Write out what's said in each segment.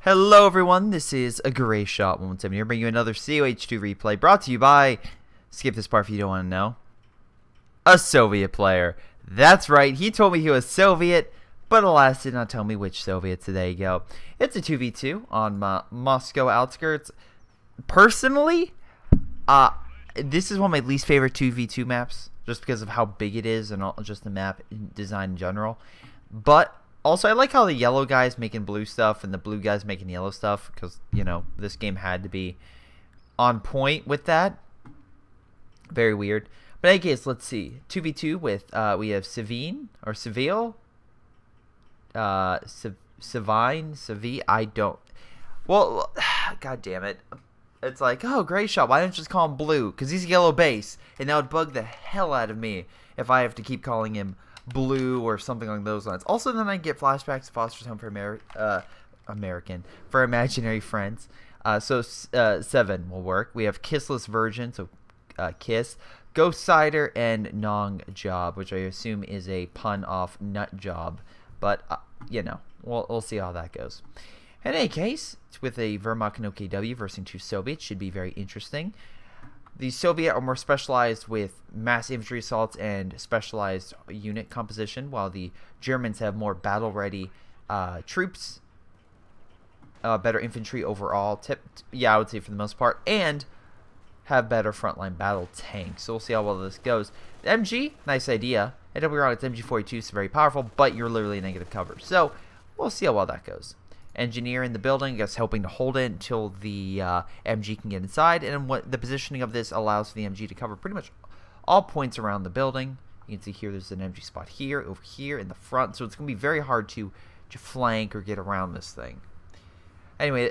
Hello everyone, this is a Greyshot 117 here, bringing you another COH2 replay brought to you by, skip this part if you don't want to know, a Soviet player. That's right, he told me he was Soviet, but alas did not tell me which Soviet. So there you go. It's a 2v2 on Moscow outskirts. Personally, this is one of my least favorite 2v2 maps, just because of how big it is and just the map design in general. But also, I like how the yellow guy's making blue stuff and the blue guy's making yellow stuff, because, you know, this game had to be on point with that. Very weird. But in any case, let's see. 2v2 with, we have Savine, or Seville. Savine, I don't. Well, god damn it. It's like, oh, Greyshot, why don't you just call him Blue? Because he's yellow base, and that would bug the hell out of me if I have to keep calling him Blue or something along those lines. Also, then I get flashbacks to Foster's Home for for Imaginary Friends. So 7 will work. We have Kissless Virgin, so Kiss, Ghost Cider, and Nong Job, which I assume is a pun off Nut Job. But, you know, we'll see how that goes. In any case, it's with a Wehrmacht and OKW versus 2 Soviets. Should be very interesting. The Soviet are more specialized with mass infantry assaults and specialized unit composition, while the Germans have more battle-ready troops, better infantry overall, I would say for the most part, and have better frontline battle tanks. So we'll see how well this goes. The MG, nice idea. And don't be wrong, it's MG42, so very powerful, but you're literally negative cover. So we'll see how well that goes. Engineer in the building, I guess hoping to hold it until the MG can get inside, and what the positioning of this allows for the MG to cover pretty much all points around the building. You can see here there's an MG spot here, over here, in the front, so it's going to be very hard to flank or get around this thing. Anyway,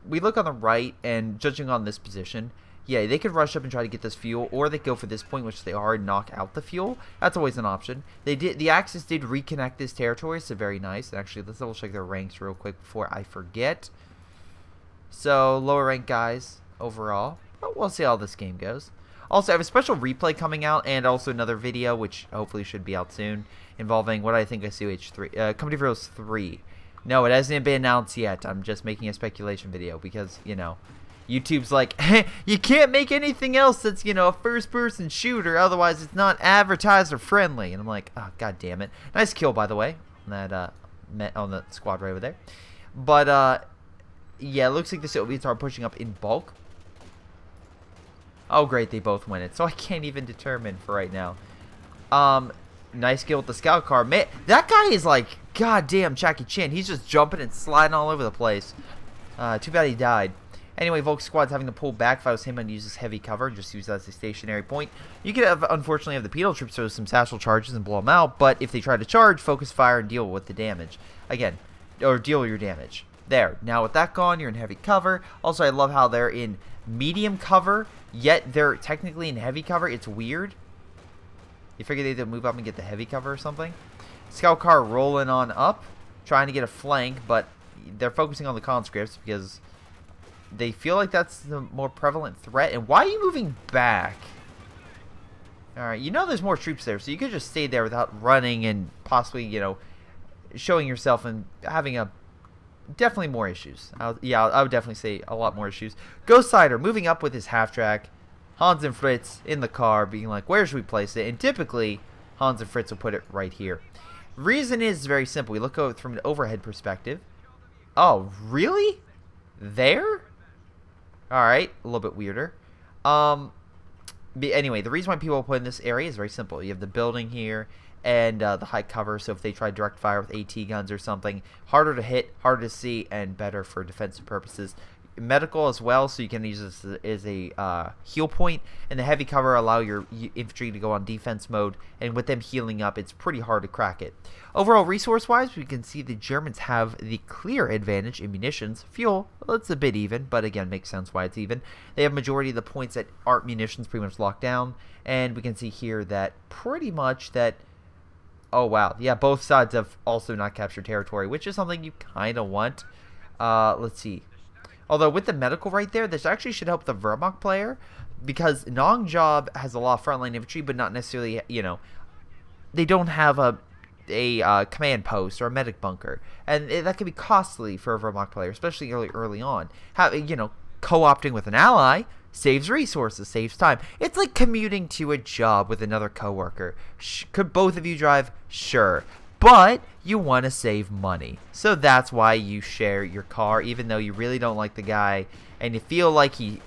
we look on the right, and judging on this position, yeah, they could rush up and try to get this fuel, or they could go for this point, which they are, and knock out the fuel. That's always an option. The Axis did reconnect this territory, so very nice. And actually, let's double check their ranks real quick before I forget. So, lower rank guys overall. But we'll see how this game goes. Also, I have a special replay coming out, and also another video, which hopefully should be out soon, involving what I think is COH3, Company of Heroes 3. No, it hasn't been announced yet. I'm just making a speculation video, because, you know, YouTube's like, hey, you can't make anything else that's, you know, a first-person shooter, otherwise it's not advertiser-friendly. And I'm like, oh, god damn it. Nice kill, by the way, on the squad right over there. But, yeah, it looks like the Soviets are pushing up in bulk. Oh, great, they both win it. So I can't even determine for right now. Nice kill with the scout car. Man, that guy is like, goddamn Jackie Chan. He's just jumping and sliding all over the place. Too bad he died. Anyway, Volk Squad's having to pull back. If I was him, I'd use this heavy cover and just use that as a stationary point. You could have, unfortunately, have the penal troops throw some satchel charges and blow them out, but if they try to charge, focus fire and deal with the damage. Again, or deal your damage. There. Now with that gone, you're in heavy cover. Also, I love how they're in medium cover, yet they're technically in heavy cover. It's weird. You figure they'd move up and get the heavy cover or something. Scout car rolling on up, trying to get a flank, but they're focusing on the conscripts because they feel like that's the more prevalent threat. And why are you moving back? Alright, you know there's more troops there, so you could just stay there without running and possibly, you know, showing yourself and having definitely more issues. I would definitely say a lot more issues. Ghost Cider moving up with his half-track. Hans and Fritz in the car being like, where should we place it? And typically, Hans and Fritz will put it right here. Reason is very simple. We look at it from an overhead perspective. Oh, really? There? Alright, a little bit weirder. But anyway, the reason why people put in this area is very simple. You have the building here and the high cover, so if they try direct fire with AT guns or something, harder to hit, harder to see, and better for defensive purposes. Medical as well, so you can use this as a heal point, and the heavy cover allow your infantry to go on defense mode, and with them healing up, it's pretty hard to crack it. Overall, resource-wise, we can see the Germans have the clear advantage in munitions. Fuel, well, it's a bit even, but again, makes sense why it's even. They have majority of the points that aren't munitions pretty much locked down, and we can see here that pretty much that, oh wow, yeah, both sides have also not captured territory, which is something you kind of want. Let's see. Although with the medical right there, this actually should help the Wehrmacht player, because Nong Job has a lot of frontline infantry, but not necessarily, you know, they don't have a a command post or a medic bunker, and that can be costly for a Wehrmacht player, especially early on. Co-opting with an ally saves resources, saves time. It's like commuting to a job with another coworker. Could both of you drive? Sure. But you want to save money. So that's why you share your car, even though you really don't like the guy and you feel like he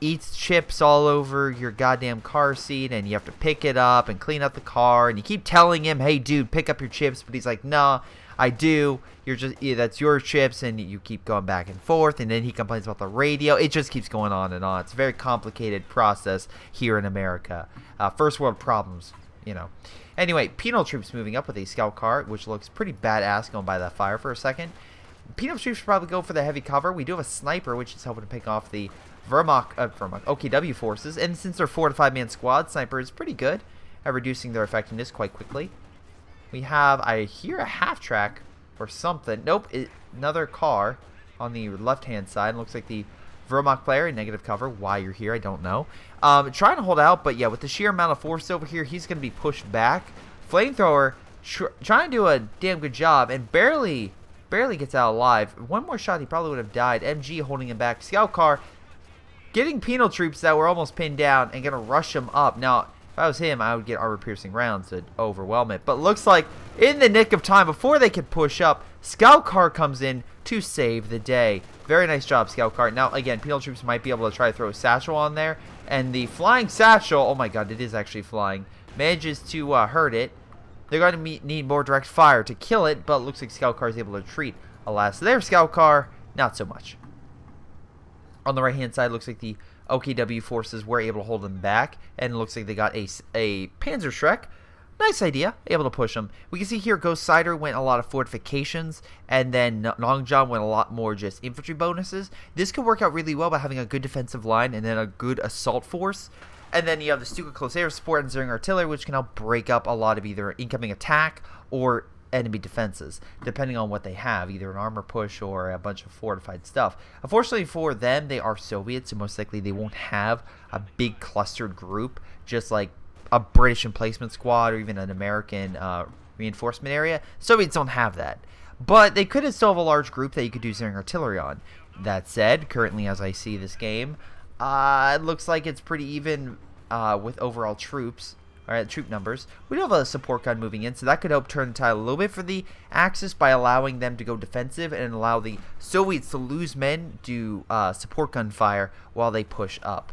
eats chips all over your goddamn car seat, and you have to pick it up and clean up the car, and you keep telling him, hey dude, pick up your chips, but he's like, nah, I do, that's your chips, and you keep going back and forth, and then he complains about the radio. It just keeps going on and on. It's a very complicated process here in America. First world problems, Anyway, penal troops moving up with a scout car, which looks pretty badass going by that fire for a second. Penal troops should probably go for the heavy cover. We do have a sniper, which is helping to pick off the Wehrmacht OKW forces, and since they're 4 to 5 man squad, sniper is pretty good at reducing their effectiveness quite quickly. We have, I hear a half track or something. Nope, another car on the left hand side. Looks like the Wehrmacht player in negative cover. Why you're here, I don't know. Trying to hold out, but yeah, with the sheer amount of force over here, he's going to be pushed back. Flamethrower trying to do a damn good job and barely gets out alive. One more shot, he probably would have died. MG holding him back. Scout car getting penal troops that were almost pinned down and gonna rush him up. Now, if I was him, I would get armor-piercing rounds to overwhelm it. But looks like in the nick of time, before they could push up, Scout Car comes in to save the day. Very nice job, Scout Car. Now, again, penal troops might be able to try to throw a satchel on there. And the flying satchel, oh my god, it is actually flying, manages to hurt it. They're going to need more direct fire to kill it, but it looks like Scout Car is able to retreat. Alas, their Scout Car, not so much. On the right-hand side, looks like the OKW forces were able to hold them back, and it looks like they got a Panzer Shrek. Nice idea, able to push them. We can see here Ghost Sider went a lot of fortifications, and then Nong John went a lot more just infantry bonuses. This could work out really well by having a good defensive line and then a good assault force. And then you have the Stuka close air support and Zerring artillery, which can help break up a lot of either incoming attack or enemy defenses, depending on what they have, either an armor push or a bunch of fortified stuff. Unfortunately for them, they are Soviets, so most likely they won't have a big clustered group, just like a British emplacement squad or even an American reinforcement area. Soviets don't have that. But they could still have a large group that you could do Zerring artillery on. That said, currently as I see this game, it looks like it's pretty even with overall troops. Alright, troop numbers. We do have a support gun moving in, so that could help turn the tide a little bit for the Axis by allowing them to go defensive and allow the Soviets to lose men to support gun fire while they push up.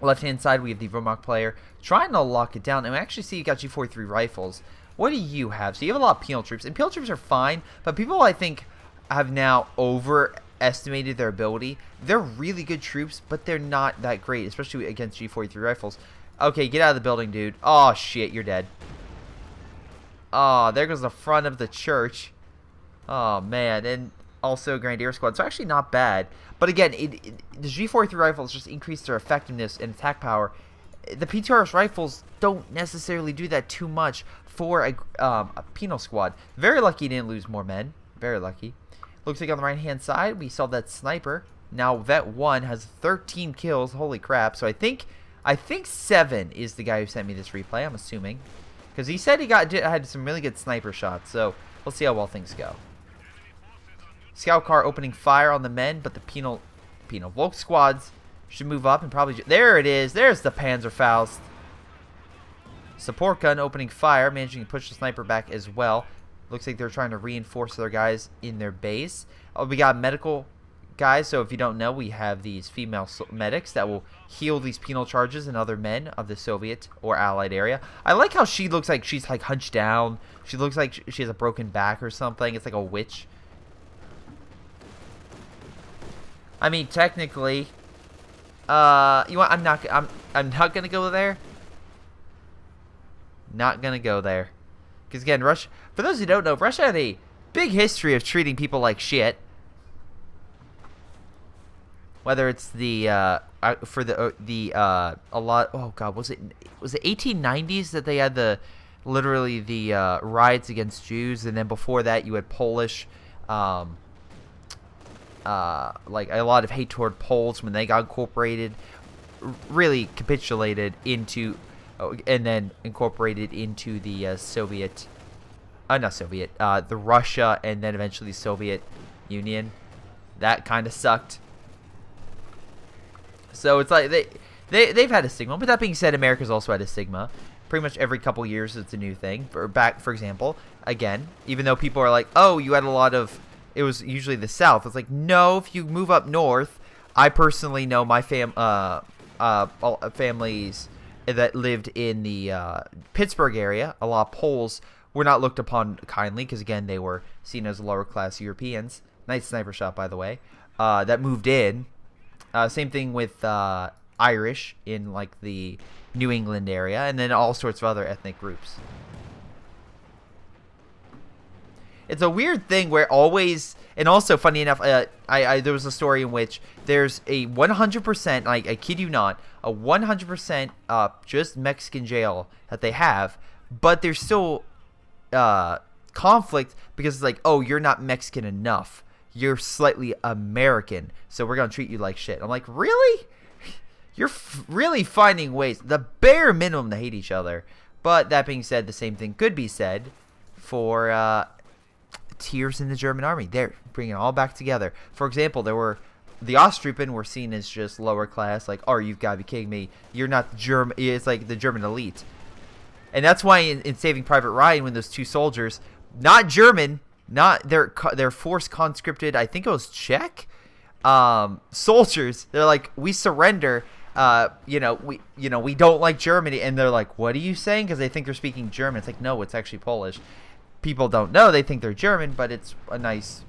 Left hand side, we have the Wehrmacht player trying to lock it down, and we actually see you got G43 rifles. What do you have? So you have a lot of penal troops, and penal troops are fine, but people I think have now overestimated their ability. They're really good troops, but they're not that great, especially against G43 rifles. Okay, get out of the building, dude. Oh, shit, you're dead. Oh, there goes the front of the church. Oh, man. And also Grenadier Squad. So actually not bad. But again, the G43 rifles just increase their effectiveness and attack power. The PTRS rifles don't necessarily do that too much for a penal squad. Very lucky he didn't lose more men. Very lucky. Looks like on the right-hand side, we saw that sniper. Now, Vet 1 has 13 kills. Holy crap. So I think 7 is the guy who sent me this replay, I'm assuming. Because he said he had some really good sniper shots, so we'll see how well things go. Scout car opening fire on the men, but the penal Volk squads should move up and probably... There it is! There's the Panzerfaust. Support gun opening fire, managing to push the sniper back as well. Looks like they're trying to reinforce their guys in their base. We got medical guys, so if you don't know, we have these female medics that will heal these penal charges and other men of the Soviet or Allied area. I like how she looks like she's like hunched down. She looks like she has a broken back or something. It's like a witch. I mean, technically, you know what? I'm not gonna go there. Not gonna go there, because again, Russia. For those who don't know, Russia had a big history of treating people like shit. Whether it's a lot. Oh God, was it the 1890s that they had literally the riots against Jews, and then before that you had Polish, like a lot of hate toward Poles when they got incorporated, really capitulated into and then incorporated into the Soviet, not Soviet, the Russia, and then eventually Soviet Union. That kind of sucked. So it's like they've had a stigma. But that being said, America's also had a stigma. Pretty much every couple years, it's a new thing. For example, again, even though people are like, oh, you had a lot of, it was usually the South. It's like, no, if you move up north, I personally know my families that lived in the Pittsburgh area. A lot of Poles were not looked upon kindly because, again, they were seen as lower class Europeans. Nice sniper shot, by the way. That moved in. Same thing with Irish in like the New England area, and then all sorts of other ethnic groups. It's a weird thing where always, and also funny enough, there was a story in which there's a 100%, like I kid you not, a 100% just Mexican jail that they have, but there's still conflict because it's like, oh, you're not Mexican enough. You're slightly American, so we're going to treat you like shit. I'm like, really? You're really finding ways, the bare minimum, to hate each other. But that being said, the same thing could be said for tiers in the German army. They're bringing it all back together. For example, the Osttroopen were seen as just lower class. Like, oh, you've got to be kidding me. You're not the German. It's like the German elite. And that's why in Saving Private Ryan, when those two soldiers, not German, not they're force conscripted, I think it was Czech soldiers, they're like, we surrender. We don't like Germany, and they're like, what are you saying? Because they think they're speaking German. It's like, no, it's actually Polish. People don't know, they think they're German, but it's a nice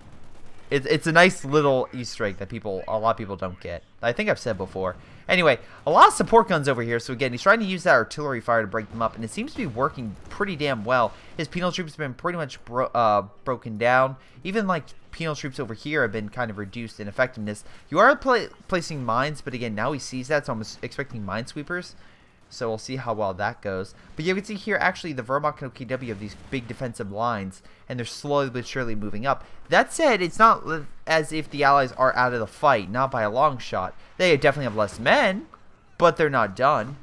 little Easter egg that a lot of people don't get. I think I've said before. Anyway, a lot of support guns over here. So again, he's trying to use that artillery fire to break them up, and it seems to be working pretty damn well. His penal troops have been pretty much broken down. Even like penal troops over here have been kind of reduced in effectiveness. You are placing mines, but again, now he sees that, so I'm expecting minesweepers. So we'll see how well that goes. But you can see here, actually, the Wehrmacht and OKW have these big defensive lines, and they're slowly but surely moving up. That said, it's not as if the Allies are out of the fight, not by a long shot. They definitely have less men, but they're not done.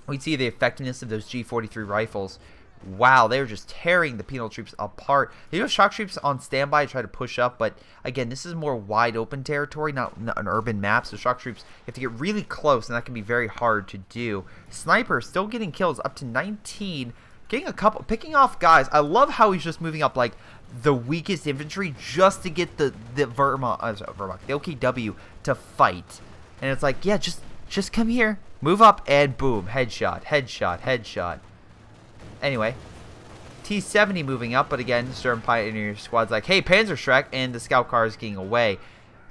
We see the effectiveness of those G43 rifles. Wow, they were just tearing the penal troops apart. They do have shock troops on standby to try to push up, but again, this is more wide open territory, not an urban map, so shock troops have to get really close, and that can be very hard to do. Sniper still getting kills up to 19, getting a couple, picking off guys. I love how he's just moving up like the weakest infantry just to get the Wehrmacht, the OKW to fight. And it's like, yeah, just come here, move up, and boom, headshot, headshot, headshot. Anyway, T-70 moving up, but again, Sturm Pioneer Squad's like, hey, Panzerschreck, and the scout car is getting away.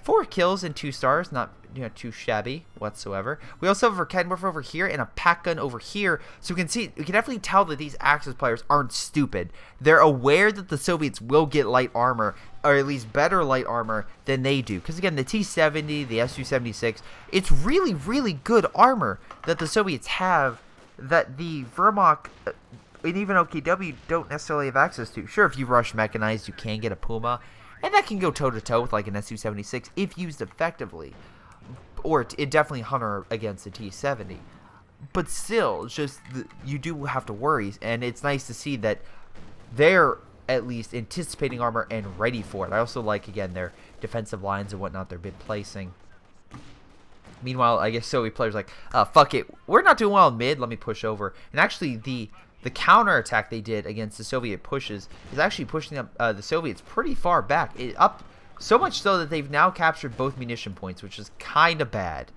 4 kills and 2 stars, not too shabby whatsoever. We also have a Kenworth over here and a pack gun over here, so we can definitely tell that these Axis players aren't stupid. They're aware that the Soviets will get light armor, or at least better light armor than they do. Because again, the T-70, the Su-76, it's really, really good armor that the Soviets have that the Wehrmacht and even OKW don't necessarily have access to. Sure, if you rush mechanized, you can get a Puma, and that can go toe-to-toe with like an Su-76 if used effectively. Or it definitely Hunter against the T-70. But still, you do have to worry, and it's nice to see that they're at least anticipating armor and ready for it. I also like, again, their defensive lines and whatnot they've been placing. Meanwhile, I guess Soviet players like, fuck it, we're not doing well in mid, let me push over. And actually, the counterattack they did against the Soviet pushes is actually pushing up the Soviets pretty far back. Up so much so that they've now captured both munition points, which is kind of bad.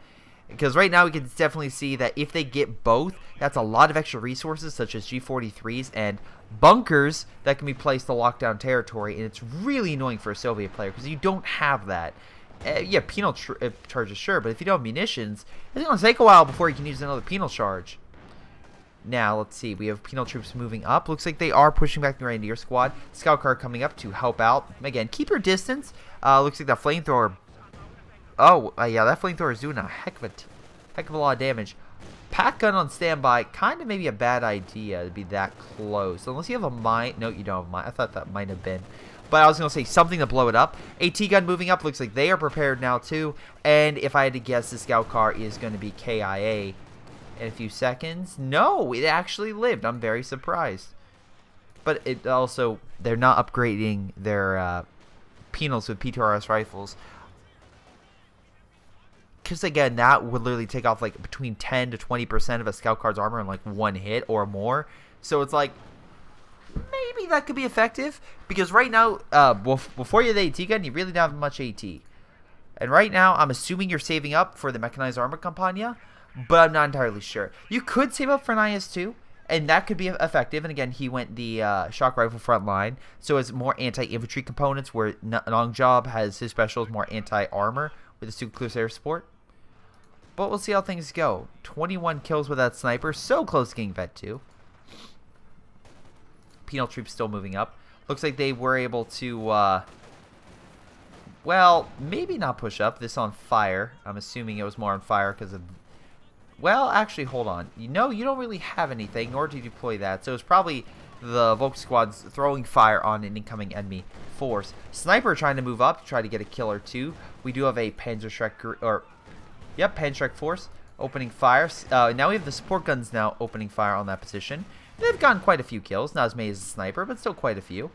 Because right now we can definitely see that if they get both, that's a lot of extra resources such as G43s and bunkers that can be placed to lock down territory. And it's really annoying for a Soviet player because you don't have that. Yeah, penal charges, sure, but if you don't have munitions, it's going to take a while before you can use another penal charge. Now, let's see. We have penal troops moving up. Looks like they are pushing back the Reindeer squad. Scout car coming up to help out. Again, keep your distance. Looks like that flamethrower. Oh, yeah, that flamethrower is doing a heck of a lot of damage. Pack gun on standby. Kind of maybe a bad idea to be that close. Unless you have a mine. No, you don't have a mine. I thought that might have been. But I was going to say something to blow it up. AT gun moving up. Looks like they are prepared now too. And if I had to guess, the scout car is going to be KIA. in a few seconds. No, it actually lived. I'm very surprised. But it also, they're not upgrading their penals with PTRS rifles. Because again, that would literally take off like between 10 to 20% of a scout card's armor in like one hit or more. So it's like, maybe that could be effective. Because right now, before you have the AT gun, you really don't have much AT. And right now, I'm assuming you're saving up for the mechanized armor Campagna, but I'm not entirely sure. You could save up for an IS-2, and that could be effective. And again, he went the shock rifle front line, so it's more anti-infantry components, where Nongjob has his specials more anti-armor with the super close air support. But we'll see how things go. 21 kills with that sniper, so close to getting Vet 2. Penal troops still moving up. Looks like they were able to, well, maybe not push up. This on fire. I'm assuming it was more on fire because of... Well, actually, hold on. You know, you don't really have anything, nor do you deploy that. So it's probably the Volk squads throwing fire on an incoming enemy force. Sniper trying to move up to try to get a kill or two. We do have a Panzerschreck, Panzerschreck force opening fire. Now we have the support guns now opening fire on that position. They've gotten quite a few kills. Not as many as the sniper, but still quite a few.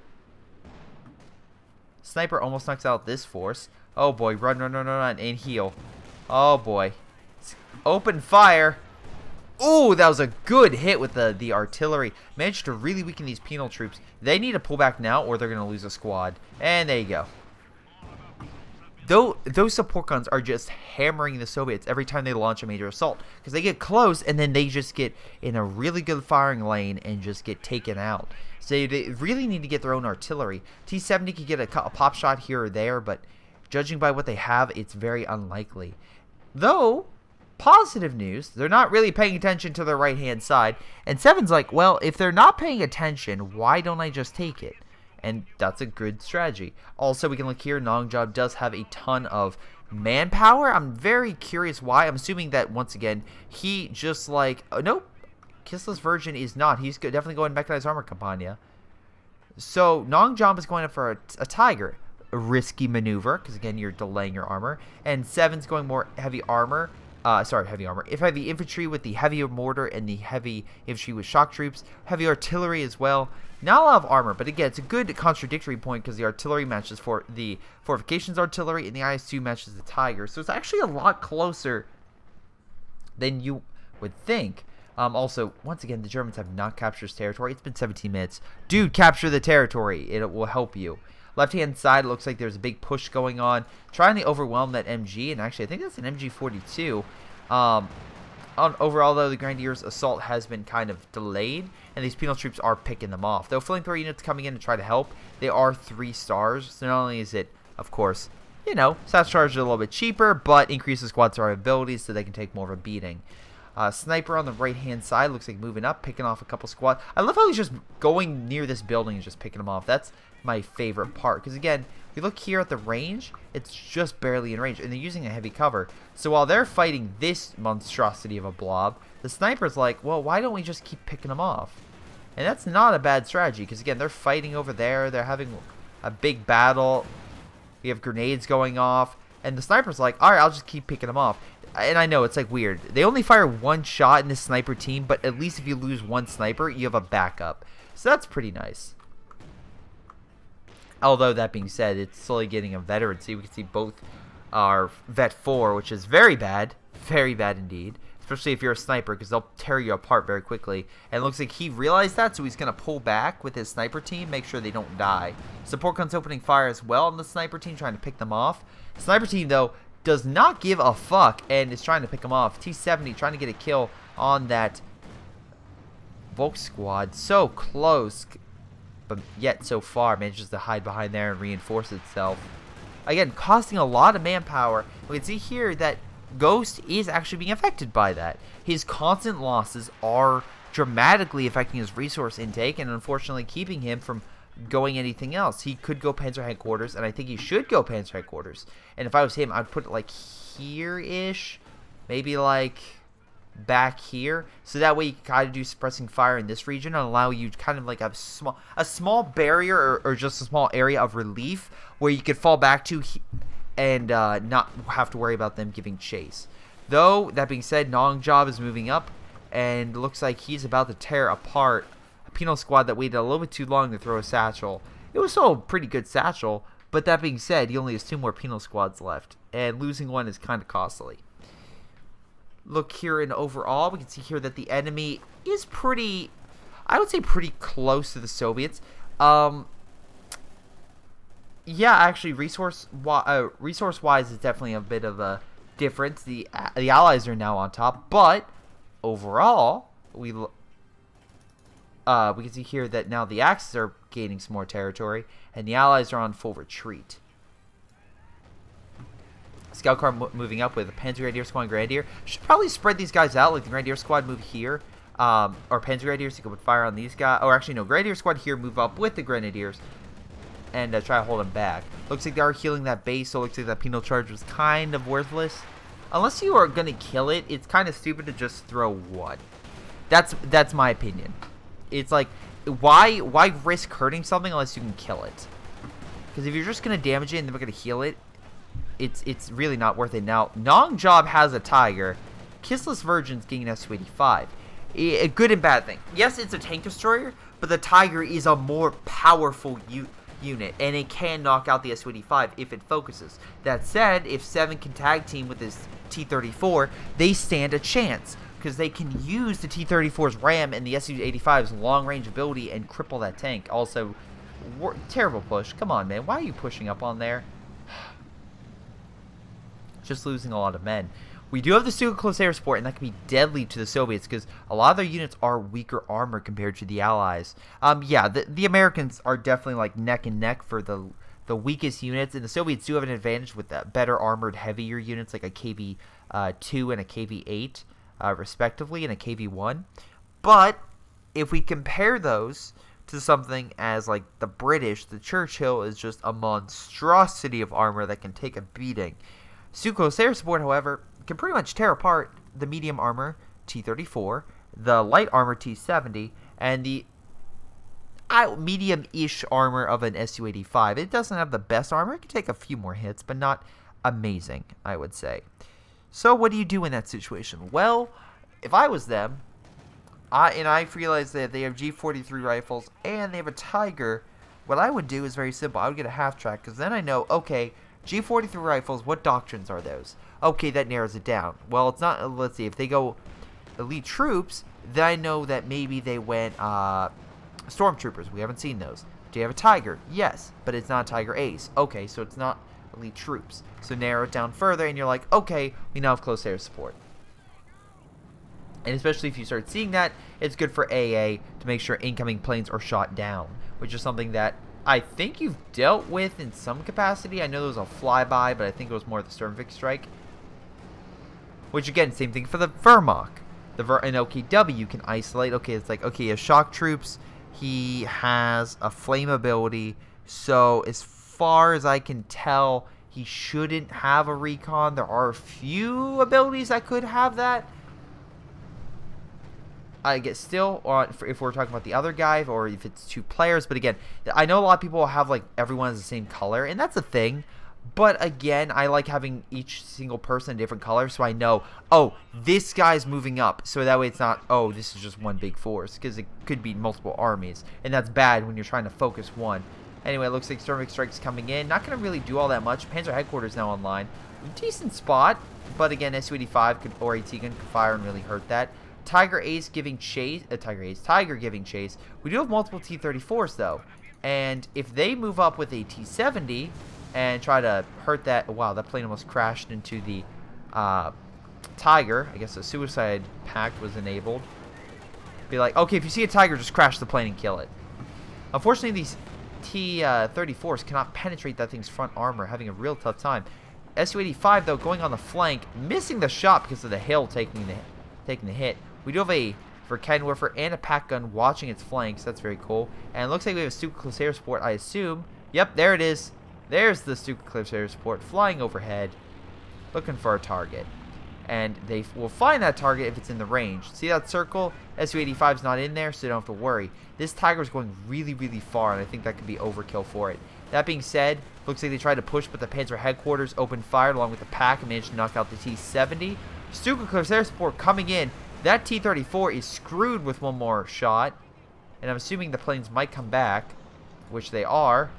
Sniper almost knocks out this force. Oh boy, run, and heal. Oh boy. Open fire. Ooh, that was a good hit with the artillery. Managed to really weaken these penal troops. They need to pull back now or they're going to lose a squad. And there you go. Those support guns are just hammering the Soviets every time they launch a major assault. Because they get close and then they just get in a really good firing lane and just get taken out. So they really need to get their own artillery. T-70 could get a pop shot here or there, but judging by what they have, it's very unlikely. Though, positive news, they're not really paying attention to their right-hand side. And 7's like, well, if they're not paying attention, why don't I just take it? And that's a good strategy. Also, we can look here, Nongjob does have a ton of manpower. I'm very curious why. I'm assuming that, once again, he just like... Oh, nope. Kisle's Virgin is not. He's definitely going mechanized armor Campagna. So, Nongjob is going up for a Tiger. A risky maneuver, because again, you're delaying your armor. And 7's going more heavy armor. Heavy armor. If heavy infantry with the heavier mortar and the heavy infantry with shock troops. Heavy artillery as well. Not a lot of armor, but again, it's a good contradictory point because the artillery matches for the fortifications artillery and the IS-2 matches the Tiger. So it's actually a lot closer than you would think. Also, once again, the Germans have not captured this territory. It's been 17 minutes. Dude, capture the territory. It will help you. Left-hand side, looks like there's a big push going on. Trying to overwhelm that MG, and actually, I think that's an MG42. Overall, though, the Grenadiers' assault has been kind of delayed, and these penal troops are picking them off. Though flamethrower units coming in to try to help, they are 3 stars. So not only is it, of course, you know, stats charge are a little bit cheaper, but increases squad survivability so they can take more of a beating. Sniper on the right-hand side looks like moving up, picking off a couple squads. I love how he's just going near this building and just picking them off. That's my favorite part. Because, again, if you look here at the range, it's just barely in range. And they're using a heavy cover. So while they're fighting this monstrosity of a blob, the sniper's like, well, why don't we just keep picking them off? And that's not a bad strategy. Because, again, they're fighting over there. They're having a big battle. We have grenades going off. And the sniper's like, all right, I'll just keep picking them off. And I know, it's like weird. They only fire 1 shot in this sniper team, but at least if you lose 1 sniper, you have a backup. So that's pretty nice. Although, that being said, it's slowly getting a veteran. So we can see both are Vet 4, which is very bad. Very bad indeed. Especially if you're a sniper, because they'll tear you apart very quickly. And it looks like he realized that, so he's going to pull back with his sniper team, make sure they don't die. Support guns opening fire as well on the sniper team, trying to pick them off. Sniper team, though, does not give a fuck and is trying to pick them off. T-70 trying to get a kill on that Volk squad. So close, but yet so far manages to hide behind there and reinforce itself. Again, costing a lot of manpower. We can see here that Ghost is actually being affected by that. His constant losses are dramatically affecting his resource intake and unfortunately keeping him from going anything else. He could go Panzer Headquarters, and I think he should go Panzer Headquarters. And if I was him, I'd put it like here-ish, maybe like back here, so that way you can kind of do suppressing fire in this region and allow you kind of like a small barrier or just a small area of relief where you could fall back to and not have to worry about them giving chase. Though, that being said, Nongjob is moving up. and looks like he's about to tear apart a penal squad that waited a little bit too long to throw a satchel. It was still a pretty good satchel, but that being said, he only has 2 more penal squads left, and losing one is kind of costly. Look here in overall, we can see here that the enemy is pretty, I would say pretty close to the Soviets. Yeah, actually, resource-wise, is definitely a bit of a difference. The Allies are now on top, but overall, we can see here that now the Axis are gaining some more territory, and the Allies are on full retreat. Scout car moving up with a Panzer Grenadier Squad and Grenadier. Should probably spread these guys out, like the Grenadier Squad move here, or Panzer Grenadiers to go with fire on these guys. Or actually, no, Grenadier Squad here move up with the Grenadiers and try to hold them back. Looks like they are healing that base, so it looks like that penal charge was kind of worthless. Unless you are going to kill it, it's kind of stupid to just throw one. That's my opinion. It's like, why risk hurting something unless you can kill it? Because if you're just going to damage it and then we're going to heal it, it's really not worth it. Now, Nong Job has a Tiger. Kissless Virgin's getting an Su-85. A good and bad thing. Yes, it's a tank destroyer, but the Tiger is a more powerful unit, and it can knock out the Su-85 if it focuses. That said, if 7 can tag team with this T-34, they stand a chance, because they can use the T-34's RAM and the Su-85's long-range ability and cripple that tank. Also, terrible push. Come on, man. Why are you pushing up on there? Just losing a lot of men. We do have the Stuka Close Air Support, and that can be deadly to the Soviets because a lot of their units are weaker armor compared to the Allies. Yeah, the Americans are definitely like neck and neck for the weakest units, and the Soviets do have an advantage with better armored, heavier units like a KV-2 and a KV-8, respectively, and a KV-1. But if we compare those to something as like the British, the Churchill is just a monstrosity of armor that can take a beating. Stuka Air Support, however, can pretty much tear apart the medium armor T-34, the light armor T-70, and the medium-ish armor of an Su-85. It doesn't have the best armor. It can take a few more hits, but not amazing, I would say. So what do you do in that situation? Well, if I was them, I realize that they have G43 rifles and they have a Tiger, what I would do is very simple. I would get a half-track, because then I know, okay, G43 rifles, what doctrines are those? Okay, that narrows it down. Well, it's not, let's see, if they go elite troops, then I know that maybe they went stormtroopers. We haven't seen those. Do you have a Tiger? Yes, but it's not a Tiger Ace. Okay, so it's not elite troops. So narrow it down further, and you're like, okay, we now have close air support. And especially if you start seeing that, it's good for AA to make sure incoming planes are shot down, which is something that I think you've dealt with in some capacity. I know there was a flyby, but I think it was more the Sternvik strike. Which, again, same thing for the Wehrmacht. An OKW can isolate. Okay, it's like, okay, he has shock troops. He has a flame ability. So, as far as I can tell, he shouldn't have a recon. There are a few abilities that could have that. I guess still, if we're talking about the other guy, or if it's 2 players. But again, I know a lot of people have like everyone has the same color, and that's a thing. But again, I like having each single person a different color, so I know, oh, this guy's moving up. So that way it's not, oh, this is just one big force, because it could be multiple armies, and that's bad when you're trying to focus one. Anyway, it looks like Sternvik strike's coming in. Not going to really do all that much. Panzer headquarters now online. Decent spot, but again, Su-85 or AT gun could fire and really hurt that. Tiger giving chase. We do have multiple T-34s though, and if they move up with a T-70 and try to hurt that, wow, that plane almost crashed into the Tiger. I guess a suicide pact was enabled. Be like, okay, if you see a Tiger, just crash the plane and kill it. Unfortunately, these T-34s cannot penetrate that thing's front armor, having a real tough time. Su-85 though, going on the flank, missing the shot because of the hail taking the hit. We do have a Verkenwerfer and a pack gun watching its flanks. That's very cool. And it looks like we have a Stuka Close Air Support, I assume. Yep, there it is. There's the Stuka Close Air Support flying overhead, looking for a target. And they will find that target if it's in the range. See that circle? Su-85's not in there, so you don't have to worry. This Tiger's going really, really far, and I think that could be overkill for it. That being said, looks like they tried to push, but the Panzer headquarters opened fire along with the pack and managed to knock out the T-70. Stuka Close Air Support coming in, That T-34 is screwed with one more shot. And I'm assuming the planes might come back, which they are.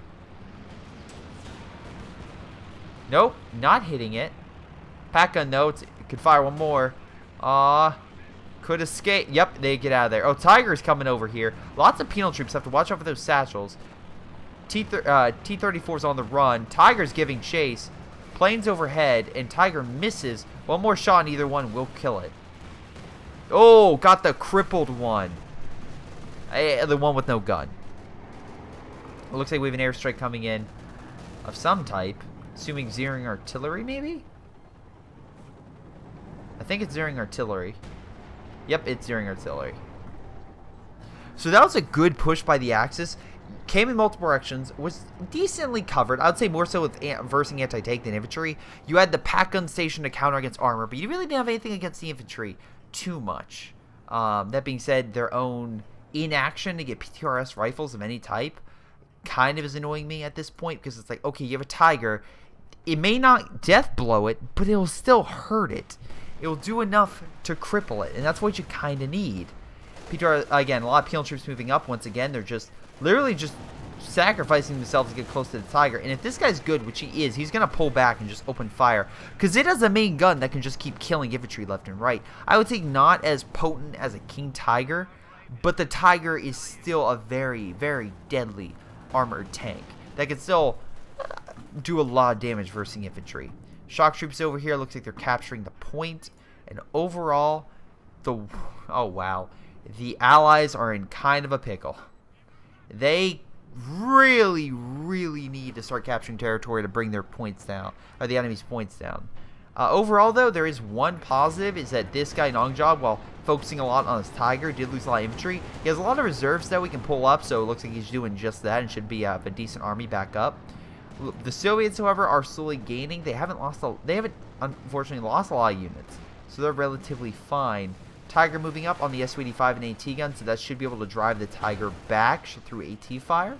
Nope, not hitting it. Pack gun, though, it could fire one more. Could escape. Yep, they get out of there. Oh, Tiger's coming over here. Lots of penal troops have to watch out for those satchels. T-34's on the run. Tiger's giving chase. Planes overhead, and Tiger misses. One more shot, and either one will kill it. Oh, got the crippled one. The one with no gun. It looks like we have an airstrike coming in of some type. Assuming zeroing artillery, maybe? I think it's zeroing artillery. Yep, it's zeroing artillery. So that was a good push by the Axis. Came in multiple directions. Was decently covered. I would say more so with versing anti-tank than infantry. You had the pack gun station to counter against armor, but you really didn't have anything against the infantry too much. That being said, their own inaction to get PTRS rifles of any type kind of is annoying me at this point, because it's like, okay, you have a Tiger. It may not death blow it, but it will still hurt it. It will do enough to cripple it, and that's what you kind of need. PTR, again, a lot of penal troops moving up once again. They're just literally just sacrificing themselves to get close to the Tiger. And if this guy's good, which he is, he's going to pull back and just open fire, because it has a main gun that can just keep killing infantry left and right. I would say not as potent as a King Tiger, but the Tiger is still a very, very deadly armored tank that can still do a lot of damage versus infantry. Shock troops over here, looks like they're capturing the point, and overall, oh wow, the Allies are in kind of a pickle. They really, really need to start capturing territory to bring their points down, or the enemy's points down. Overall, though, there is one positive, is that this guy Nongjob, while focusing a lot on his Tiger, did lose a lot of infantry. He has a lot of reserves that we can pull up, so it looks like he's doing just that and should be have a decent army back up. The Soviets, however, are slowly gaining. They haven't unfortunately lost a lot of units, so they're relatively fine. Tiger moving up on the Su-85 and AT gun, so that should be able to drive the Tiger back through AT fire.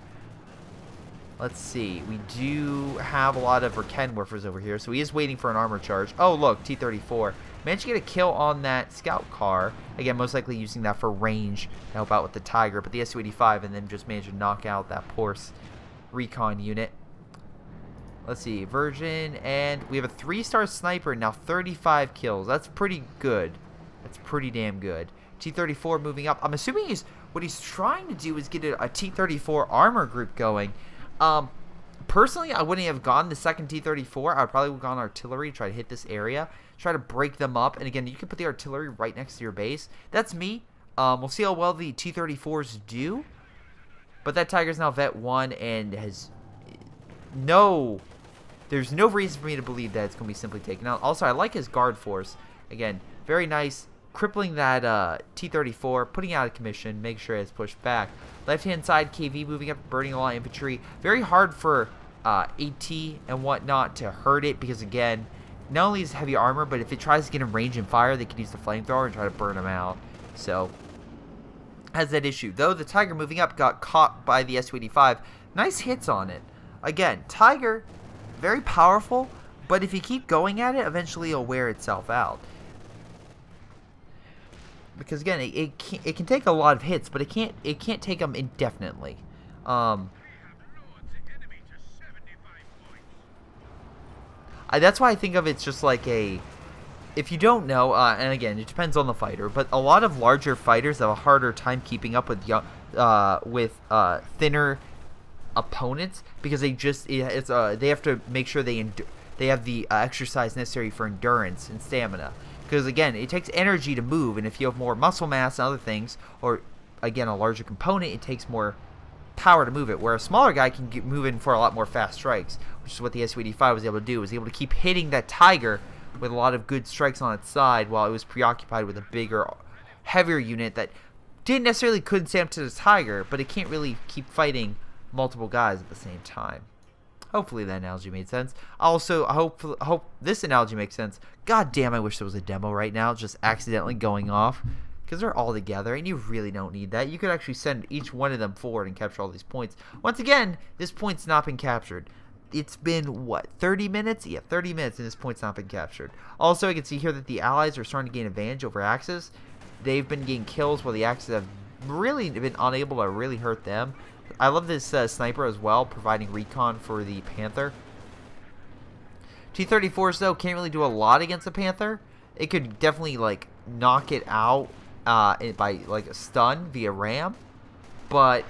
Let's see. We do have a lot of Raketenwerfers over here, so he is waiting for an armor charge. Oh, look, T-34. Managed to get a kill on that scout car. Again, most likely using that for range to help out with the Tiger, but the Su-85, and then just managed to knock out that Porse recon unit. Let's see, Virgin, and we have a 3-star sniper, now 35 kills. That's pretty good. That's pretty damn good. T-34 moving up. I'm assuming what he's trying to do is get a T-34 armor group going. Personally, I wouldn't have gone the second T-34. I would probably have gone artillery to try to hit this area, try to break them up. And again, you can put the artillery right next to your base. That's me. We'll see how well the T-34s do. But that Tiger's now Vet 1 and has there's no reason for me to believe that it's going to be simply taken out. Also, I like his guard force. Again, very nice. Crippling that T-34, putting out of commission, make sure it's pushed back. Left-hand side, KV moving up, burning a lot of infantry. Very hard for AT and whatnot to hurt it, because, again, not only is heavy armor, but if it tries to get in range and fire, they can use the flamethrower and try to burn them out. So, has that issue. Though the Tiger moving up got caught by the Su-85. Nice hits on it. Again, Tiger, very powerful, but if you keep going at it, eventually it'll wear itself out. Because again, it can take a lot of hits, but it can't take them indefinitely. That's why I think of it's just like if you don't know, and again, it depends on the fighter, but a lot of larger fighters have a harder time keeping up with thinner opponents, because they have to make sure they have the exercise necessary for endurance and stamina. Because again, it takes energy to move, and if you have more muscle mass and other things, or again a larger component, it takes more power to move it. Where a smaller guy can move in for a lot more fast strikes, which is what the Su-85 was able to do. Was able to keep hitting that Tiger with a lot of good strikes on its side, while it was preoccupied with a bigger, heavier unit that couldn't stand up to the Tiger, but it can't really keep fighting multiple guys at the same time. Hopefully that analogy made sense. Also, I hope this analogy makes sense. God damn, I wish there was a demo right now just accidentally going off, because they're all together, and you really don't need that. You could actually send each one of them forward and capture all these points. Once again, this point's not been captured. It's been, what, 30 minutes? Yeah, 30 minutes, and this point's not been captured. Also, I can see here that the Allies are starting to gain advantage over Axis. they've been getting kills while the Axes have really been unable to really hurt them. I love this sniper as well, providing recon for the Panther. T-34s, though, can't really do a lot against the Panther. It could definitely, like, knock it out by, like, a stun via ram. But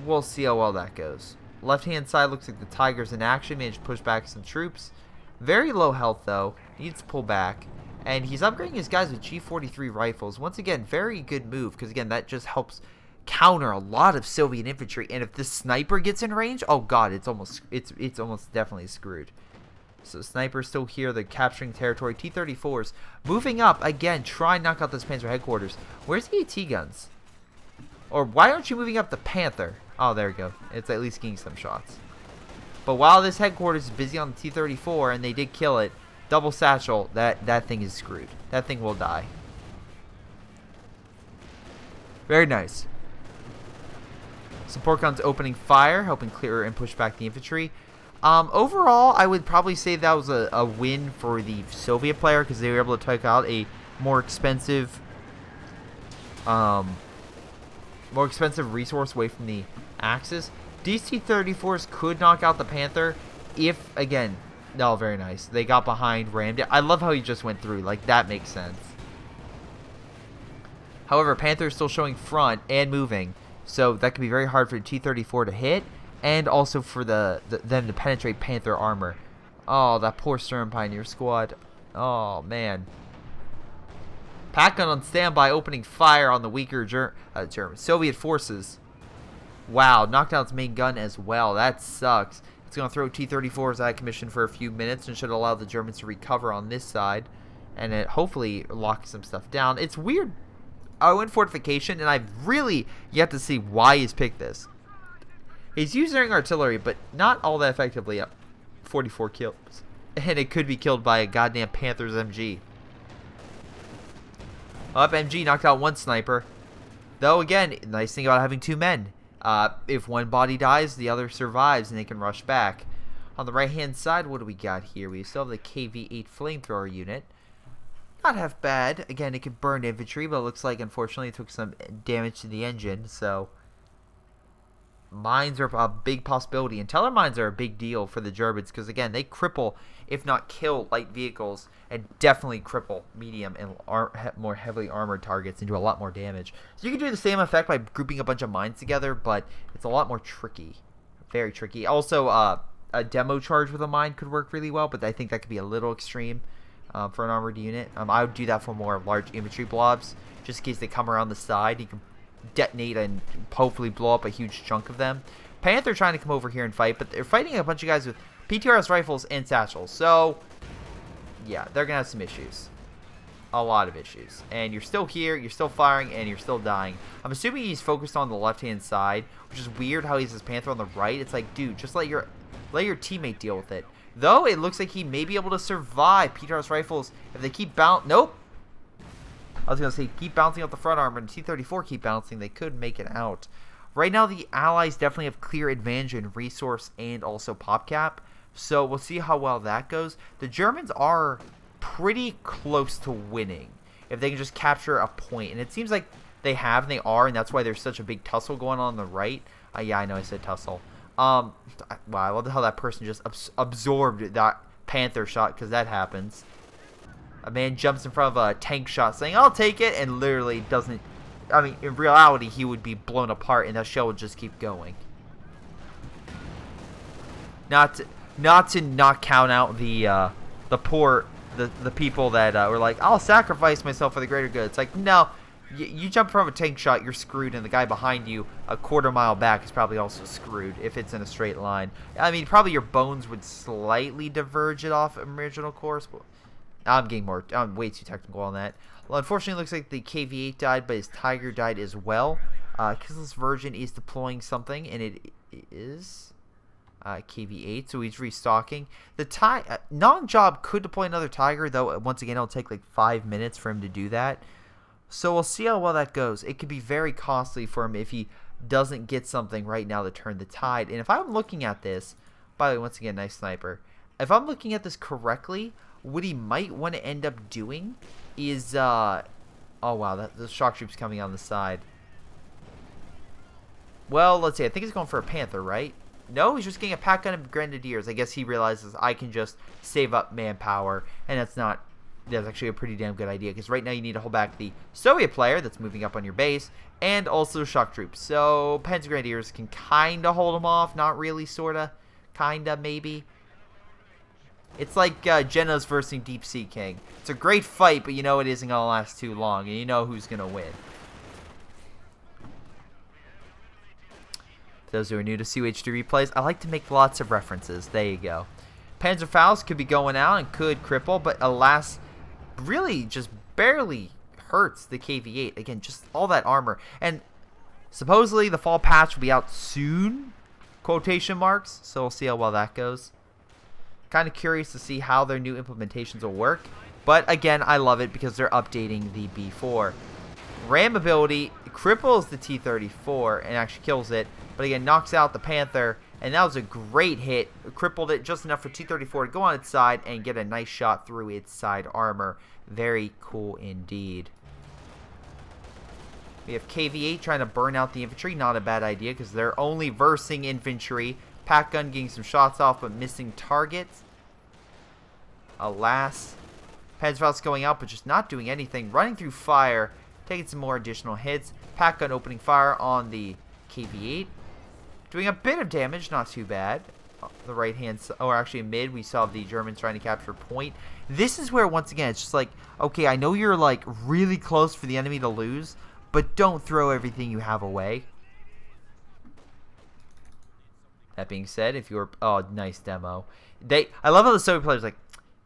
we'll see how well that goes. Left-hand side looks like the Tiger's in action. Managed to push back some troops. Very low health, though. Needs to pull back. And he's upgrading his guys with G43 rifles. Once again, very good move. Because, again, that just helps counter a lot of Soviet infantry. And if this sniper gets in range, oh, God, it's almost definitely screwed. So Sniper's still here. They're capturing territory. T-34s moving up again. Try and knock out this Panzer headquarters. Where's the AT guns? Or why aren't you moving up the Panther? Oh, there we go. It's at least getting some shots. But while this headquarters is busy on the T-34, and they did kill it, double satchel, that thing is screwed. That thing will die. Very nice. Support guns opening fire, helping clear and push back the infantry. Overall, I would probably say that was a win for the Soviet player because they were able to take out a more expensive resource away from the Axis. These T-34s could knock out the Panther if, again, no, very nice. They got behind, rammed it. I love how he just went through. Like, that makes sense. However, Panther is still showing front and moving, so that could be very hard for the T-34 to hit. And also for them to penetrate Panther armor. Oh, that poor Stern Pioneer squad. Oh, man. Pack gun on standby, opening fire on the weaker German Soviet forces. Wow, knocked out its main gun as well. That sucks. It's going to throw T-34s out of commission for a few minutes and should allow the Germans to recover on this side. And it hopefully lock some stuff down. It's weird. I went fortification, and I've really yet to see why he's picked this. He's using artillery, but not all that effectively. 44 kills. And it could be killed by a goddamn Panther's MG. Up, MG knocked out one sniper. Though, again, nice thing about having two men. If one body dies, the other survives, and they can rush back. On the right-hand side, what do we got here? We still have the KV-8 flamethrower unit. Not half bad. Again, it could burn infantry, but it looks like, unfortunately, it took some damage to the engine, so... Mines are a big possibility, and teller mines are a big deal for the Germans because, again, they cripple, if not kill, light vehicles and definitely cripple medium and more heavily armored targets and do a lot more damage. So you can do the same effect by grouping a bunch of mines together, but it's a lot more tricky. Very tricky. Also, a demo charge with a mine could work really well, but I think that could be a little extreme for an armored unit. I would do that for more large infantry blobs, just in case they come around the side. You can detonate and hopefully blow up a huge chunk of them. Panther trying to come over here and fight, but they're fighting a bunch of guys with PTRS rifles and satchels. So, yeah, they're going to have some issues. A lot of issues. And you're still here, you're still firing, and you're still dying. I'm assuming he's focused on the left-hand side, which is weird how he's his Panther on the right. It's like, dude, just let your teammate deal with it. Though, it looks like he may be able to survive PTRS rifles if they keep Nope. I was going to say, keep bouncing out the front armor, and T-34 keep bouncing. They could make it out. Right now, the Allies definitely have clear advantage in resource and also pop cap. So, we'll see how well that goes. The Germans are pretty close to winning if they can just capture a point. And it seems like they have, and they are, and that's why there's such a big tussle going on the right. Yeah, I know I said tussle. Wow, I love how that person just absorbed that Panther shot, because that happens. A man jumps in front of a tank shot saying, I'll take it, and literally doesn't... I mean, in reality, he would be blown apart, and that shell would just keep going. Not to not count out the people that were like, I'll sacrifice myself for the greater good. It's like, no, you jump from a tank shot, you're screwed, and the guy behind you a quarter mile back is probably also screwed if it's in a straight line. I mean, probably your bones would slightly diverge it off original course, but... I'm way too technical on that. Well, unfortunately, it looks like the KV-8 died, but his Tiger died as well. Kissel's Virgin is deploying something, and it is KV-8, so he's restocking. The non-job could deploy another Tiger, though once again, it'll take like 5 minutes for him to do that. So we'll see how well that goes. It could be very costly for him if he doesn't get something right now to turn the tide. And if I'm looking at this, by the way, once again, nice sniper. If I'm looking at this correctly, what he might want to end up doing is Oh, wow. The shock troops coming on the side. Well, let's see. I think he's going for a Panther, right? No, he's just getting a pack gun of Grenadiers. I guess he realizes I can just save up manpower. And that's actually a pretty damn good idea. Because right now you need to hold back the Soviet player that's moving up on your base. And also shock troops. So, Panzer Grenadiers can kind of hold them off. Not really, sort of. Kind of, maybe. It's like Genos versus Deep Sea King. It's a great fight, but you know it isn't going to last too long. And you know who's going to win. For those who are new to CH3 replays, I like to make lots of references. There you go. Panzerfaust could be going out and could cripple, but alas, really just barely hurts the KV-8. Again, just all that armor. And supposedly the fall patch will be out soon, quotation marks. So we'll see how well that goes. Kind of curious to see how their new implementations will work. But again, I love it because they're updating the B4. Ram ability cripples the T-34 and actually kills it. But again, knocks out the Panther. And that was a great hit. Crippled it just enough for T-34 to go on its side and get a nice shot through its side armor. Very cool indeed. We have KV-8 trying to burn out the infantry. Not a bad idea because they're only versing infantry. Pack gun getting some shots off but missing targets. Alas. Panzerfaust going out but just not doing anything. Running through fire. Taking some more additional hits. Pack gun opening fire on the KV-8. Doing a bit of damage. Not too bad. The right hand side. Or actually mid. We saw the Germans trying to capture point. This is where once again it's just like. Okay, I know you're like really close for the enemy to lose. But don't throw everything you have away. That being said, if you're... Oh, nice demo. I love how the Soviet players like,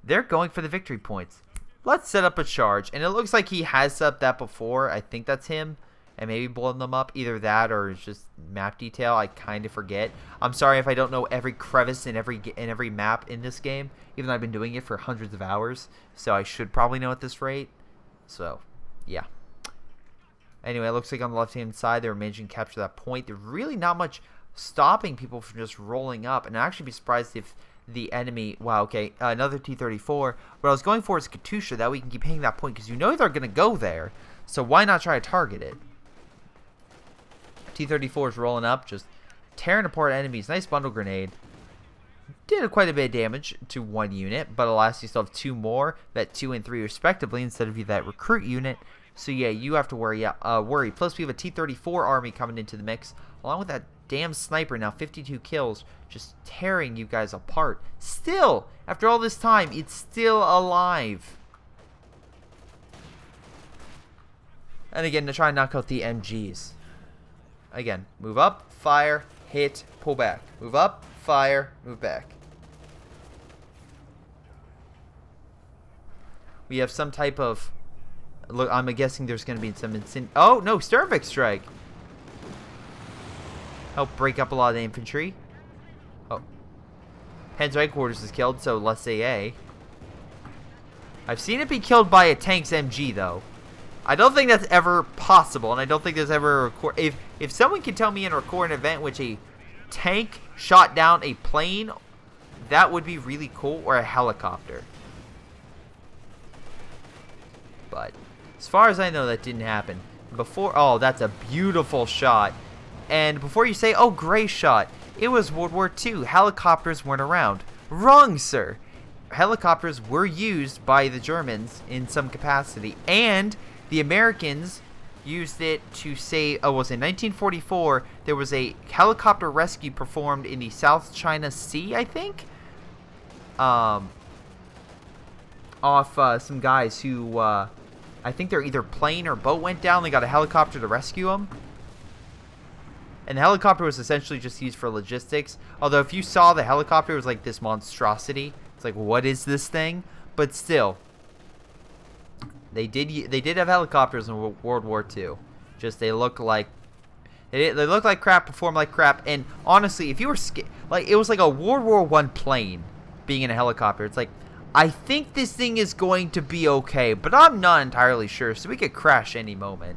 they're going for the victory points. Let's set up a charge. And it looks like he has set up that before. I think that's him. And maybe blowing them up. Either that or it's just map detail. I kind of forget. I'm sorry if I don't know every crevice in every map in this game. Even though I've been doing it for hundreds of hours. So I should probably know at this rate. So, yeah. Anyway, it looks like on the left-hand side, they're managing to capture that point. There's really not much stopping people from just rolling up. And I'd actually be surprised if the enemy... Wow, okay, another T-34. What I was going for is Katusha. That way we can keep hitting that point because you know they're going to go there. So why not try to target it? T-34 is rolling up, just tearing apart enemies. Nice bundle grenade. Did quite a bit of damage to one unit. But alas, you still have two more. That 2 and 3 respectively instead of that recruit unit. So yeah, you have to worry. Plus we have a T-34 army coming into the mix. Along with that damn sniper now, 52 kills. Just tearing you guys apart. Still, after all this time, it's still alive. And again, to try and knock out the MGs. Again, move up, fire, hit, pull back. Move up, fire, move back. We have some type of... Look, I'm guessing there's going to be some... Oh, no, Sternvik strike. Help break up a lot of the infantry. Oh. Panzer headquarters is killed, so let's say A. I've seen it be killed by a tank's MG, though. I don't think that's ever possible, and I don't think there's ever a record... If someone can tell me in a recording event in which a tank shot down a plane, that would be really cool, or a helicopter. But as far as I know, that didn't happen. Before... Oh, that's a beautiful shot. And before you say, oh, Greyshot, it was World War II. Helicopters weren't around. Wrong, sir. Helicopters were used by the Germans in some capacity. And the Americans used it to say, oh, was it 1944? There was a helicopter rescue performed in the South China Sea, I think? Off some guys who, I think their either plane or boat went down. They got a helicopter to rescue them. And the helicopter was essentially just used for logistics. Although if you saw the helicopter, it was like this monstrosity. It's like, what is this thing? But still, they did have helicopters in World War II. Just they look like they look like crap, perform like crap. And honestly, if you were like, it was like a World War I plane being in a helicopter. It's like, I think this thing is going to be okay, but I'm not entirely sure. So we could crash any moment.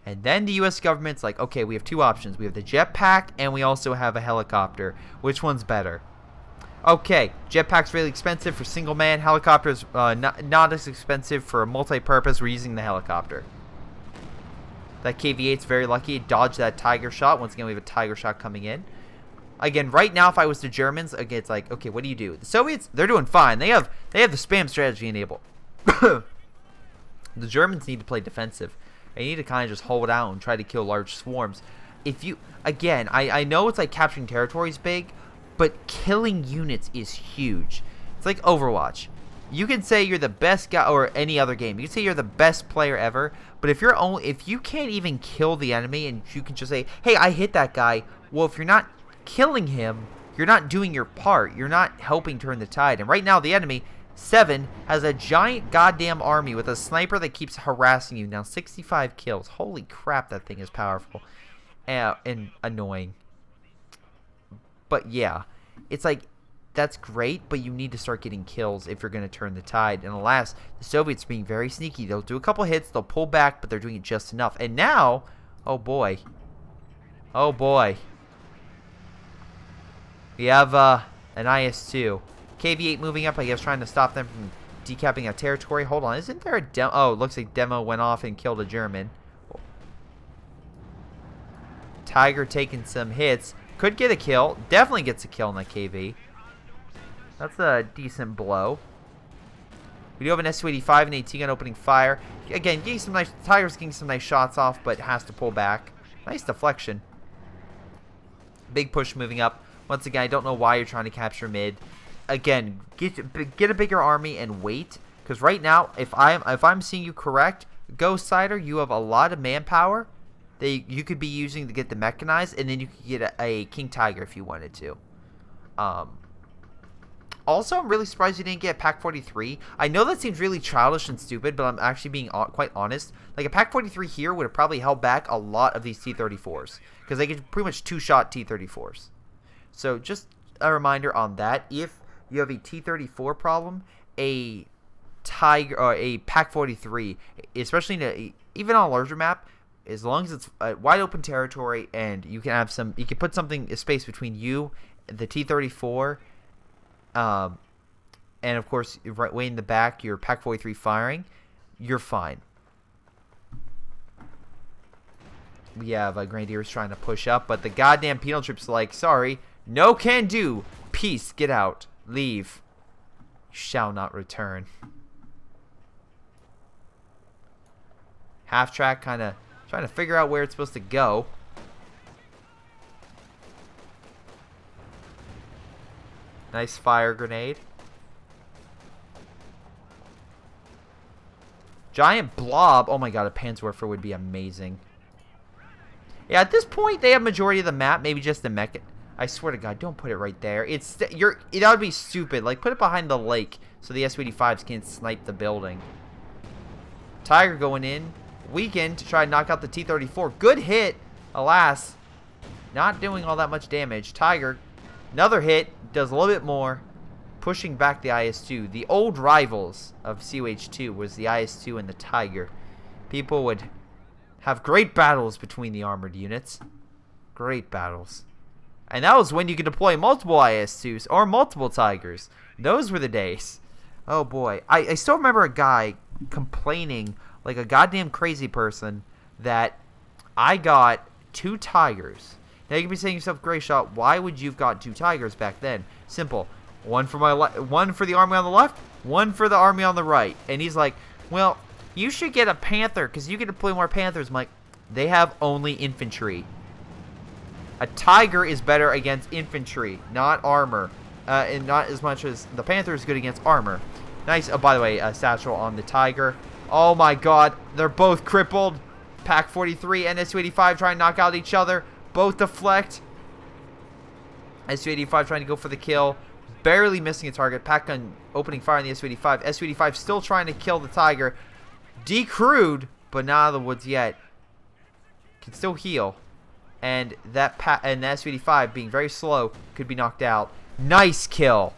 And then the U.S. government's like, okay, we have two options. We have the jetpack, and we also have a helicopter. Which one's better? Okay, jetpack's really expensive for single man. Helicopter's not as expensive for multi-purpose. We're using the helicopter. That KV-8's very lucky. It dodged that Tiger shot. Once again, we have a Tiger shot coming in. Again, right now, if I was the Germans, again, it's like, okay, what do you do? The Soviets, they're doing fine. They have the spam strategy enabled. The Germans need to play defensive. They need to kind of just hold out and try to kill large swarms. If you, again, I know it's like capturing territory is big, but killing units is huge. It's like Overwatch. You can say you're the best guy, or any other game. You can say you're the best player ever, but if you can't even kill the enemy, and you can just say, "Hey, I hit that guy." Well, if you're not killing him, you're not doing your part. You're not helping turn the tide. And right now, the enemy 7 has a giant goddamn army with a sniper that keeps harassing you. Now 65 kills. Holy crap, that thing is powerful and annoying. But yeah, it's like, that's great, but you need to start getting kills if you're going to turn the tide. And alas, the Soviets are being very sneaky. They'll do a couple hits, they'll pull back, but they're doing it just enough. And now, oh boy. Oh boy. We have an IS-2. KV-8 moving up, I guess, trying to stop them from decapping a territory. Hold on, isn't there a demo? Oh, it looks like demo went off and killed a German. Tiger taking some hits. Could get a kill. Definitely gets a kill in that KV. That's a decent blow. We do have an Su-85 and AT gun opening fire. Again, getting some nice, Tiger's getting some nice shots off, but has to pull back. Nice deflection. Big push moving up. Once again, I don't know why you're trying to capture mid. Again, get a bigger army and wait. Because right now, if I'm seeing you correct, Ghost Sider, you have a lot of manpower that you could be using to get the mechanized, and then you could get a King Tiger if you wanted to. Also, I'm really surprised you didn't get a Pak-43. I know that seems really childish and stupid, but I'm actually being quite honest. Like, a Pak-43 here would have probably held back a lot of these T-34s. Because they could pretty much two-shot T-34s. So, just a reminder on that. If you have a T-34 problem, a Tiger or a Pak-43, especially even on a larger map, as long as it's a wide open territory and you can have you can put a space between you, the T-34, and of course, right way in the back, your Pak-43 firing, you're fine. We have Grenadiers trying to push up, but the goddamn penal troops are like, sorry, no can do. Peace, get out, leave. You shall not return. Half track, kind of trying to figure out where it's supposed to go. Nice fire grenade. Giant blob. Oh my god, a Panzerwerfer would be amazing. Yeah, at this point, they have majority of the map. Maybe just the mech. I swear to god, don't put it right there. That would be stupid. Like, put it behind the lake so the Su-85s can't snipe the building. Tiger going in. Weakened to try and knock out the T-34. Good hit. Alas, not doing all that much damage. Tiger, another hit. Does a little bit more. Pushing back the IS-2. The old rivals of COH-2 was the IS-2 and the Tiger. People would have great battles between the armored units. Great battles. And that was when you could deploy multiple IS-2s or multiple Tigers. Those were the days. Oh boy. I still remember a guy complaining like a goddamn crazy person that I got 2 Tigers. Now you can be saying to yourself, Greyshot, why would you have got 2 Tigers back then? Simple. One for the army on the left, one for the army on the right. And he's like, well, you should get a Panther because you can deploy more Panthers. I'm like, they have only infantry. A Tiger is better against infantry, not armor. And not as much as the Panther is good against armor. Nice. Oh, by the way, satchel on the Tiger. Oh my god, they're both crippled. Pak-43 and Su-85 trying to knock out each other. Both deflect. Su-85 trying to go for the kill. Barely missing a target. Pak gun opening fire on the Su-85. Su-85 still trying to kill the Tiger. Decrewed, but not out of the woods yet. Can still heal. And the Su-85 being very slow could be knocked out. Nice kill.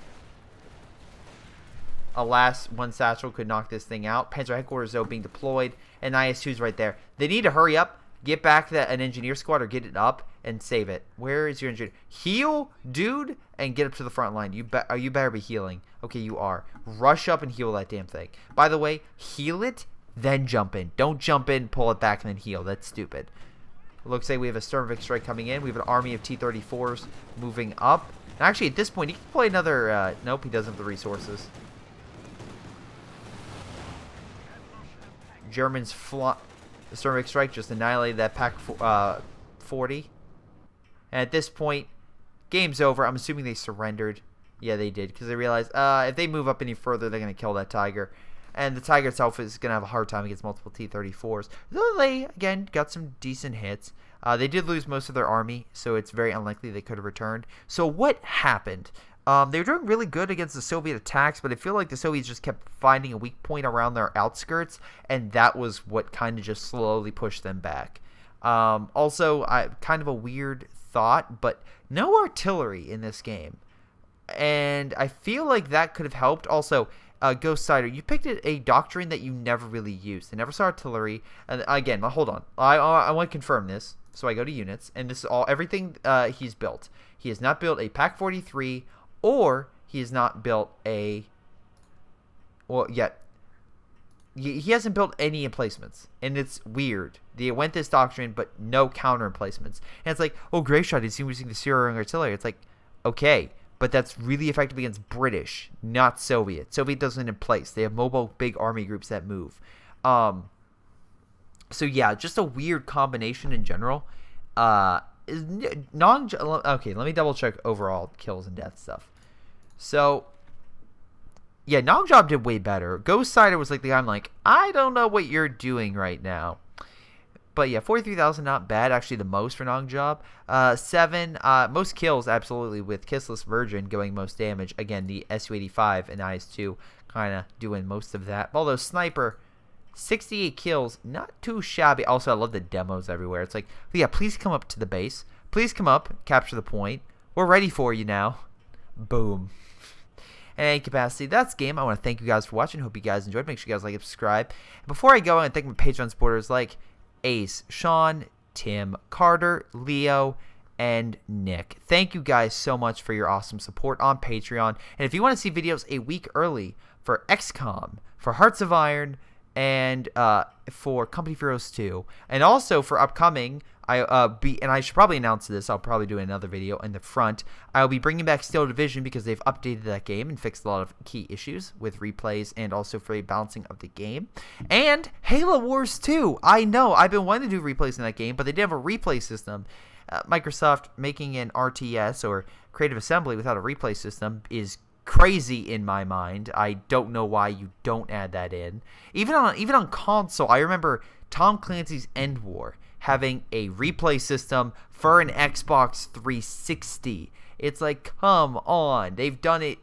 Alas, one satchel could knock this thing out. Panzer headquarters, though, being deployed. And IS-2's right there. They need to hurry up. Get back an engineer squad or get it up and save it. Where is your engineer? Heal, dude, and get up to the front line. You better be healing. Okay, you are. Rush up and heal that damn thing. By the way, heal it, then jump in. Don't jump in, pull it back, and then heal. That's stupid. Looks like we have a Sturmovik strike coming in. We have an army of T-34s moving up. And actually, at this point, he can play another... nope, he doesn't have the resources. Germans the Sturmovik strike just annihilated that Pack 40. And at this point, game's over. I'm assuming they surrendered. Yeah, they did, because they realized if they move up any further, they're going to kill that Tiger. And the Tiger itself is going to have a hard time against multiple T-34s. Though they, again, got some decent hits. They did lose most of their army, so it's very unlikely they could have returned. So what happened? They were doing really good against the Soviet attacks, but I feel like the Soviets just kept finding a weak point around their outskirts, and that was what kind of just slowly pushed them back. Also, kind of a weird thought, but no artillery in this game. And I feel like that could have helped. Also, Ghost Sider, you picked a doctrine that you never really used. They never saw artillery. And again, hold on. I want to confirm this. So I go to units, and this is everything he's built. He has not built a Pack 43, or he has not built a... Well, yet. He hasn't built any emplacements, and it's weird. They went this doctrine, but no counter emplacements. And it's like, oh, Greyshot is using the Syrian artillery. It's like, okay, but that's really effective against British, not Soviet. Soviet doesn't in place. They have mobile big army groups that move. So yeah, just a weird combination in general. Okay, let me double check overall kills and death stuff. So yeah, Nongjob did way better. Ghost Sider was like the guy I'm like, I don't know what you're doing right now. But yeah, 43,000, not bad. Actually, the most for Nongjob. 7, most kills, absolutely, with Kissless Virgin going most damage. Again, the Su-85 and IS-2 kind of doing most of that. Although Sniper, 68 kills, not too shabby. Also, I love the demos everywhere. It's like, yeah, please come up to the base. Please come up, capture the point. We're ready for you now. Boom. And in capacity, that's game. I want to thank you guys for watching. Hope you guys enjoyed. Make sure you guys like and subscribe. Before I go, I want to thank my Patreon supporters like Ace, Sean, Tim, Carter, Leo, and Nick. Thank you guys so much for your awesome support on Patreon. And if you want to see videos a week early for XCOM, for Hearts of Iron, and for Company of Heroes 2, and also for upcoming, and I should probably announce this, I'll probably do another video in the front, I'll be bringing back Steel Division because they've updated that game and fixed a lot of key issues with replays and also for the balancing of the game. And Halo Wars 2, I know, I've been wanting to do replays in that game, but they didn't have a replay system. Microsoft making an RTS or Creative Assembly without a replay system is crazy in my mind. I don't know why you don't add that in. Even on console, I remember Tom Clancy's End War having a replay system for an Xbox 360. It's like, come on. They've done it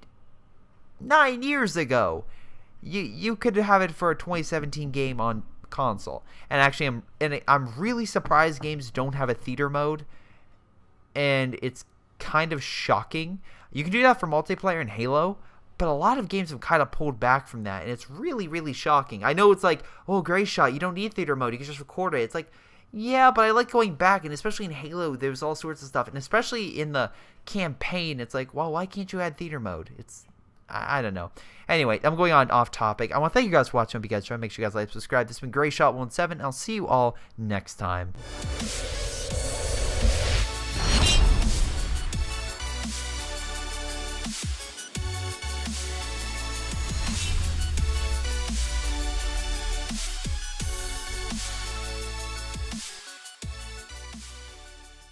9 years ago. You could have it for a 2017 game on console. And actually, I'm really surprised games don't have a theater mode. And it's kind of shocking. You can do that for multiplayer in Halo, but a lot of games have kind of pulled back from that, and it's really, really shocking. I know it's like, oh, Greyshot, you don't need theater mode, you can just record it. It's like, yeah, but I like going back, and especially in Halo, there's all sorts of stuff, and especially in the campaign, it's like, well, why can't you add theater mode? I don't know. Anyway, I'm going on off topic. I want to thank you guys for watching. Hope you guys try. Make sure you guys like, subscribe. This has been Greyshot17. I'll see you all next time.